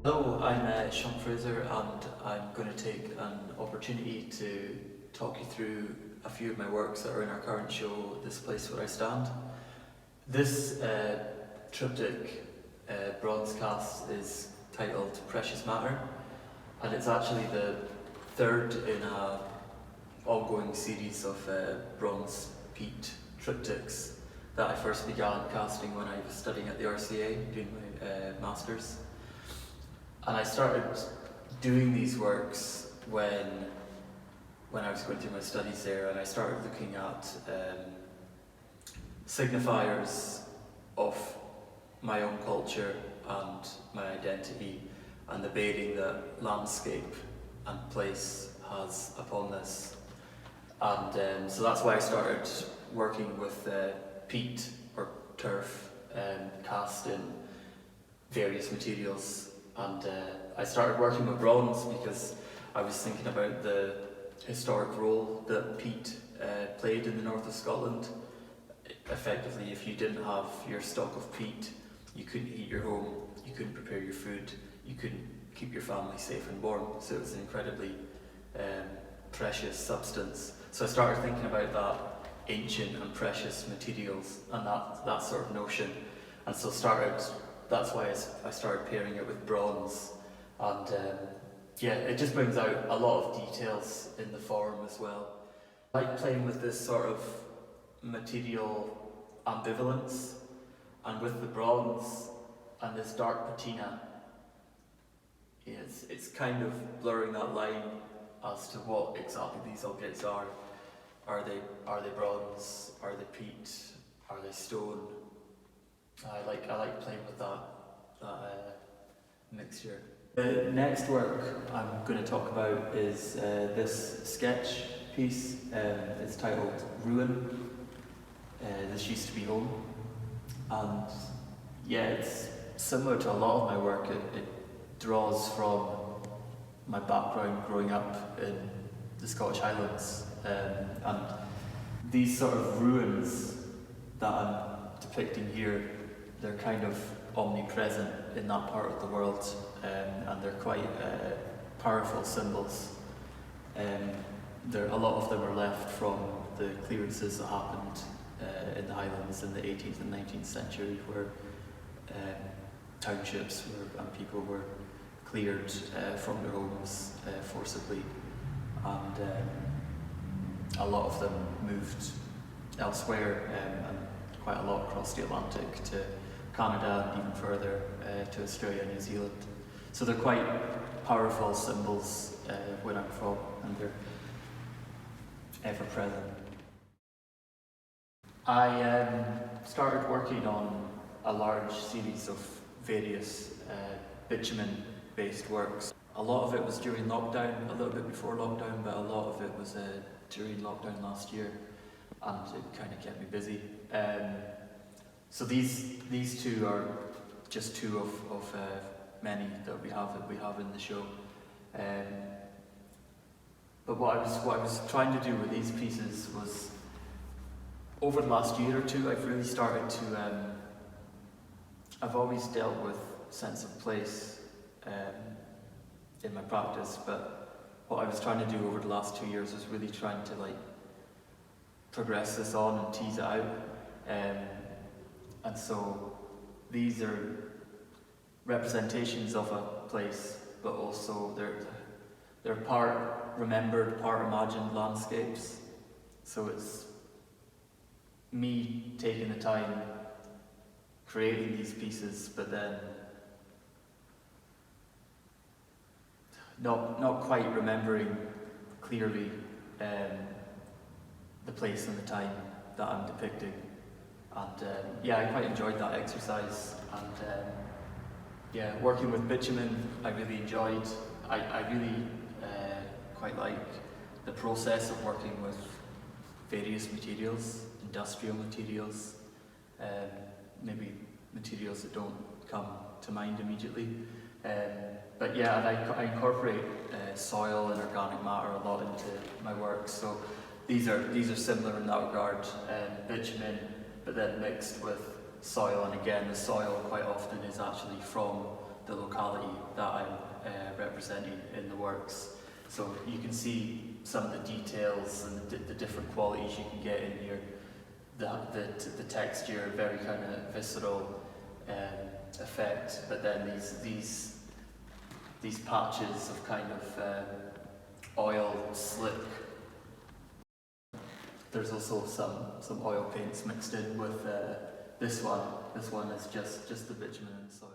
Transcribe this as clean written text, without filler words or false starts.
Hello, I'm Shaun Fraser, and I'm going to take an opportunity to talk you through a few of my works that are in our current show, This Place Where I Stand. This triptych bronze cast is titled Precious Matter, and it's actually the third in an ongoing series of bronze peat triptychs that I first began casting when I was studying at the RCA, doing my Masters. And I started doing these works when I was going through my studies there, and I started looking at signifiers of my own culture and my identity, and the bearing that landscape and place has upon this. And so that's why I started working with peat or turf cast in various materials. And I started working with bronze because I was thinking about the historic role that peat played in the north of Scotland. Effectively, if you didn't have your stock of peat, you couldn't heat your home, you couldn't prepare your food, you couldn't keep your family safe and warm. So it was an incredibly precious substance. So I started thinking about that ancient and precious materials and that sort of notion. And so that's why I started pairing it with bronze, and it just brings out a lot of details in the form as well. I like playing with this sort of material ambivalence, and with the bronze and this dark patina, it's kind of blurring that line as to what exactly these objects are. Are they bronze? Are they peat? Are they stone? I like playing with that mixture. The next work I'm going to talk about is this sketch piece. It's titled Ruin. This used to be home, and it's similar to a lot of my work. It draws from my background growing up in the Scottish Highlands, and these sort of ruins that I'm depicting here, they're kind of omnipresent in that part of the world, and they're quite powerful symbols. A lot of them are left from the clearances that happened in the Highlands in the 18th and 19th century, where townships and people were cleared from their homes forcibly, and a lot of them moved elsewhere, and quite a lot across the Atlantic to Canada and even further to Australia and New Zealand. So they're quite powerful symbols where I'm from, and they're ever present. I started working on a large series of various bitumen-based works. A lot of it was during lockdown, a little bit before lockdown, but a lot of it was during lockdown last year, and it kind of kept me busy. So these two are just two of many that we have in the show. But what I was trying to do with these pieces was, over the last year or two, I've really started to. I've always dealt with sense of place in my practice, but what I was trying to do over the last 2 years was really trying to progress this on and tease it out. And so these are representations of a place, but also they're part remembered, part imagined landscapes. So it's me taking the time creating these pieces, but then not quite remembering clearly the place and the time that I'm depicting. And I quite enjoyed that exercise, and working with bitumen I really enjoyed. I really quite like the process of working with various materials, industrial materials, maybe materials that don't come to mind immediately. But I incorporate soil and organic matter a lot into my work. So these are similar in that regard. Bitumen, but then mixed with soil, and again the soil quite often is actually from the locality that I'm representing in the works. So you can see some of the details and the different qualities you can get in here. The texture, very kind of visceral effect, but then these patches of kind of oil slick. There's also some oil paints mixed in with this one. This one is just the bitumen and soil.